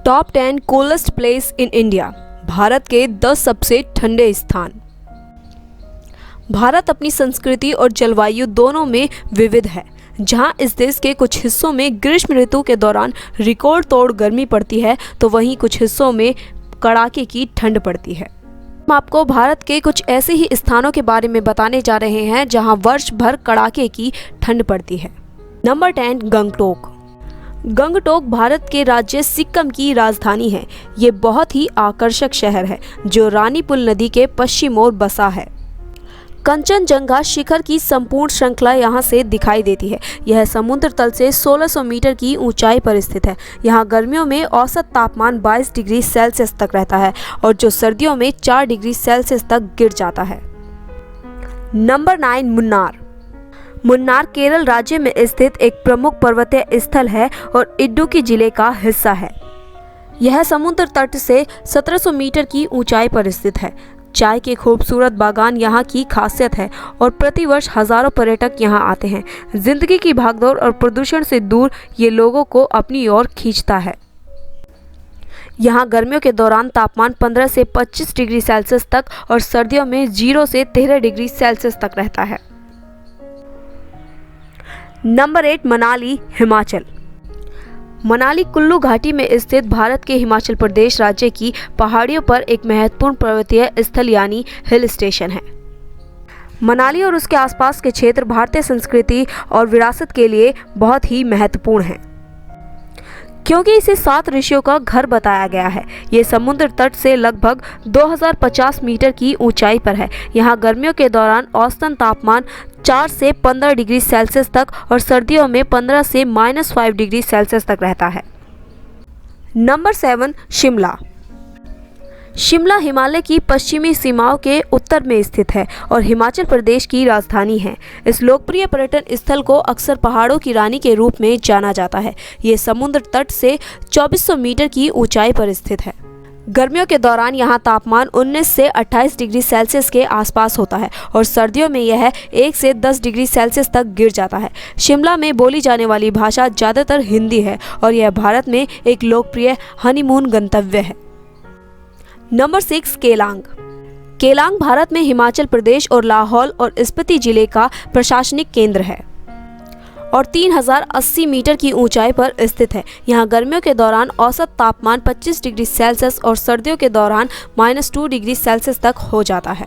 Top 10 coldest place in India. Bharat के 10 सबसे ठंडे स्थान। भारत अपनी संस्कृति और जलवायु दोनों में विविध है। जहां इस देश के कुछ हिस्सों में ग्रीष्म ऋतु के दौरान रिकॉर्ड तोड़ गर्मी पड़ती है, तो वहीं कुछ हिस्सों में कड़ाके की ठंड पड़ती है। हम आपको भारत के कुछ ऐसे ही स्थानों के बारे में बताने जा रहे हैं जहां वर्ष भर कड़ाके की ठंड पड़ती है। नंबर 10, गंगटोक। गंगटोक भारत के राज्य सिक्किम की राजधानी है। ये बहुत ही आकर्षक शहर है जो रानीपुल नदी के पश्चिम ओर बसा है। कंचनजंगा शिखर की संपूर्ण श्रृंखला यहाँ से दिखाई देती है। यह समुद्र तल से 1600 मीटर की ऊंचाई पर स्थित है। यहाँ गर्मियों में औसत तापमान 22 डिग्री सेल्सियस तक रहता है और जो सर्दियों में 4 डिग्री सेल्सियस तक गिर जाता है। नंबर 9, मुन्नार। मुन्नार केरल राज्य में स्थित एक प्रमुख पर्वतीय स्थल है और इडुक्की जिले का हिस्सा है। यह समुद्र तट से 1700 मीटर की ऊंचाई पर स्थित है। चाय के खूबसूरत बागान यहाँ की खासियत है और प्रतिवर्ष हजारों पर्यटक यहाँ आते हैं। जिंदगी की भागदौड़ और प्रदूषण से दूर ये लोगों को अपनी ओर खींचता है। यहाँ गर्मियों के दौरान तापमान 15 से 25 डिग्री सेल्सियस तक और सर्दियों में 0 से 13 डिग्री सेल्सियस तक रहता है। नंबर 8, मनाली, हिमाचल। मनाली कुल्लू घाटी में स्थित भारत के हिमाचल प्रदेश राज्य की पहाड़ियों पर एक महत्वपूर्ण पर्वतीय स्थल यानी हिल स्टेशन है। मनाली और उसके आसपास के क्षेत्र भारतीय संस्कृति और विरासत के लिए बहुत ही महत्वपूर्ण है, क्योंकि इसे 7 ऋषियों का घर बताया गया है। ये समुद्र तट से लगभग 2050 मीटर की ऊंचाई पर है। यहाँ गर्मियों के दौरान औसतन तापमान 4 से 15 डिग्री सेल्सियस तक और सर्दियों में 15 से -5 डिग्री सेल्सियस तक रहता है। नंबर 7, शिमला। शिमला हिमालय की पश्चिमी सीमाओं के उत्तर में स्थित है और हिमाचल प्रदेश की राजधानी है। इस लोकप्रिय पर्यटन स्थल को अक्सर पहाड़ों की रानी के रूप में जाना जाता है। ये समुद्र तट से 2400 मीटर की ऊंचाई पर स्थित है। गर्मियों के दौरान यहाँ तापमान 19 से 28 डिग्री सेल्सियस के आसपास होता है और सर्दियों में यह 1 से 10 डिग्री सेल्सियस तक गिर जाता है। शिमला में बोली जाने वाली भाषा ज़्यादातर हिंदी है और यह भारत में एक लोकप्रिय हनीमून गंतव्य है। नंबर 6, केलांग। केलांग भारत में हिमाचल प्रदेश और लाहौल और स्पीति जिले का प्रशासनिक केंद्र है और 3080 मीटर की ऊंचाई पर स्थित है। यहाँ गर्मियों के दौरान औसत तापमान 25 डिग्री सेल्सियस और सर्दियों के दौरान -2 डिग्री सेल्सियस तक हो जाता है।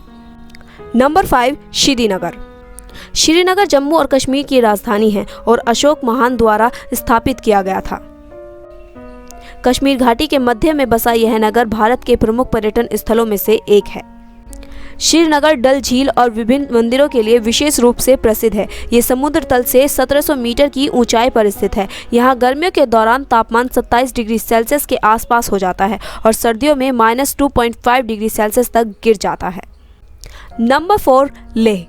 नंबर 5, श्रीनगर। श्रीनगर जम्मू और कश्मीर की राजधानी है और अशोक महान द्वारा स्थापित किया गया था। कश्मीर घाटी के मध्य में बसा यह नगर भारत के प्रमुख पर्यटन स्थलों में से एक है। श्रीनगर डल झील और विभिन्न मंदिरों के लिए विशेष रूप से प्रसिद्ध है। ये समुद्र तल से 1700 मीटर की ऊंचाई पर स्थित है। यहाँ गर्मियों के दौरान तापमान 27 डिग्री सेल्सियस के आसपास हो जाता है और सर्दियों में -2.5 डिग्री सेल्सियस तक गिर जाता है। नंबर 4, लेह।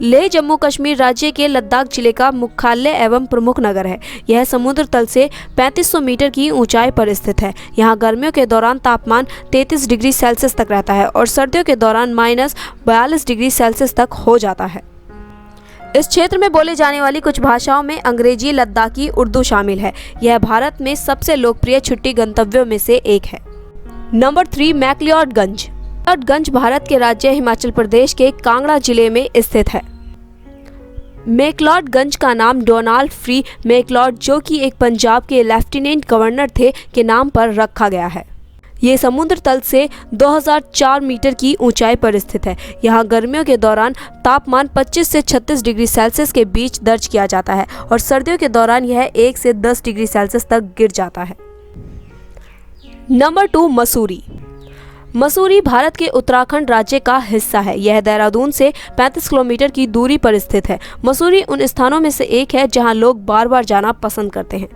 लेह जम्मू कश्मीर राज्य के लद्दाख जिले का मुख्यालय एवं प्रमुख नगर है। यह समुद्र तल से 3500 मीटर की ऊंचाई पर स्थित है। यहाँ गर्मियों के दौरान तापमान 33 डिग्री सेल्सियस तक रहता है और सर्दियों के दौरान -42 डिग्री सेल्सियस तक हो जाता है। इस क्षेत्र में बोली जाने वाली कुछ भाषाओं में अंग्रेजी, लद्दाखी, उर्दू शामिल है। यह भारत में सबसे लोकप्रिय छुट्टी गंतव्यों में से एक है। नंबर 3, मैक्लियोडगंज। मैक्लियोडगंज भारत के राज्य हिमाचल प्रदेश के कांगड़ा जिले में स्थित है। मैक्लियोडगंज का नाम डोनाल्ड फ्री मैक्लियोड, जो कि एक पंजाब के लेफ्टिनेंट गवर्नर थे, के नाम पर रखा गया है। ये समुद्र तल से 2004 मीटर की ऊंचाई पर स्थित है। यहाँ गर्मियों के दौरान तापमान 25 से 36 डिग्री सेल्सियस के बीच दर्ज किया जाता है और सर्दियों के दौरान यह 1 से 10 डिग्री सेल्सियस तक गिर जाता है। नंबर 2, मसूरी। मसूरी भारत के उत्तराखंड राज्य का हिस्सा है। यह देहरादून से 35 किलोमीटर की दूरी पर स्थित है। मसूरी उन स्थानों में से एक है जहां लोग बार बार जाना पसंद करते हैं।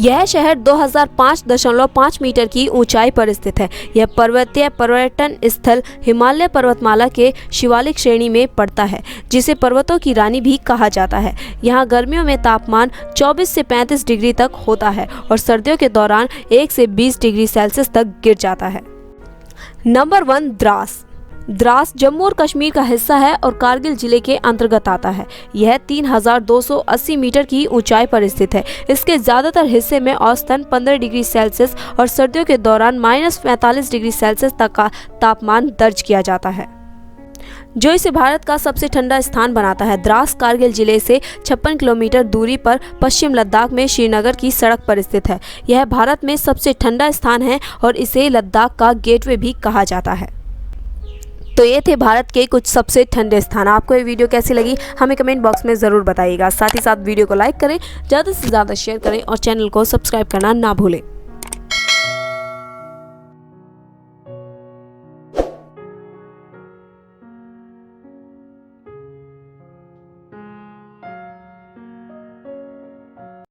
यह शहर 2005.5 मीटर की ऊंचाई पर स्थित है। यह पर्वतीय पर्यटन स्थल हिमालय पर्वतमाला के शिवालिक श्रेणी में पड़ता है, जिसे पर्वतों की रानी भी कहा जाता है। यहाँ गर्मियों में तापमान 24 से 35 डिग्री तक होता है और सर्दियों के दौरान 1 से 20 डिग्री सेल्सियस तक गिर जाता है। नंबर 1, द्रास। द्रास जम्मू और कश्मीर का हिस्सा है और कारगिल जिले के अंतर्गत आता है। यह 3280 मीटर की ऊंचाई पर स्थित है। इसके ज्यादातर हिस्से में औसतन 15 डिग्री सेल्सियस और सर्दियों के दौरान -45 डिग्री सेल्सियस तक का तापमान दर्ज किया जाता है, जो इसे भारत का सबसे ठंडा स्थान बनाता है। द्रास कारगिल जिले से 56 किलोमीटर दूरी पर पश्चिम लद्दाख में श्रीनगर की सड़क पर स्थित है। यह भारत में सबसे ठंडा स्थान है और इसे लद्दाख का गेटवे भी कहा जाता है। तो ये थे भारत के कुछ सबसे ठंडे स्थान। आपको ये वीडियो कैसी लगी हमें कमेंट बॉक्स में ज़रूर बताइएगा। साथ ही साथ वीडियो को लाइक करें, ज़्यादा से ज़्यादा शेयर करें और चैनल को सब्सक्राइब करना ना भूलें।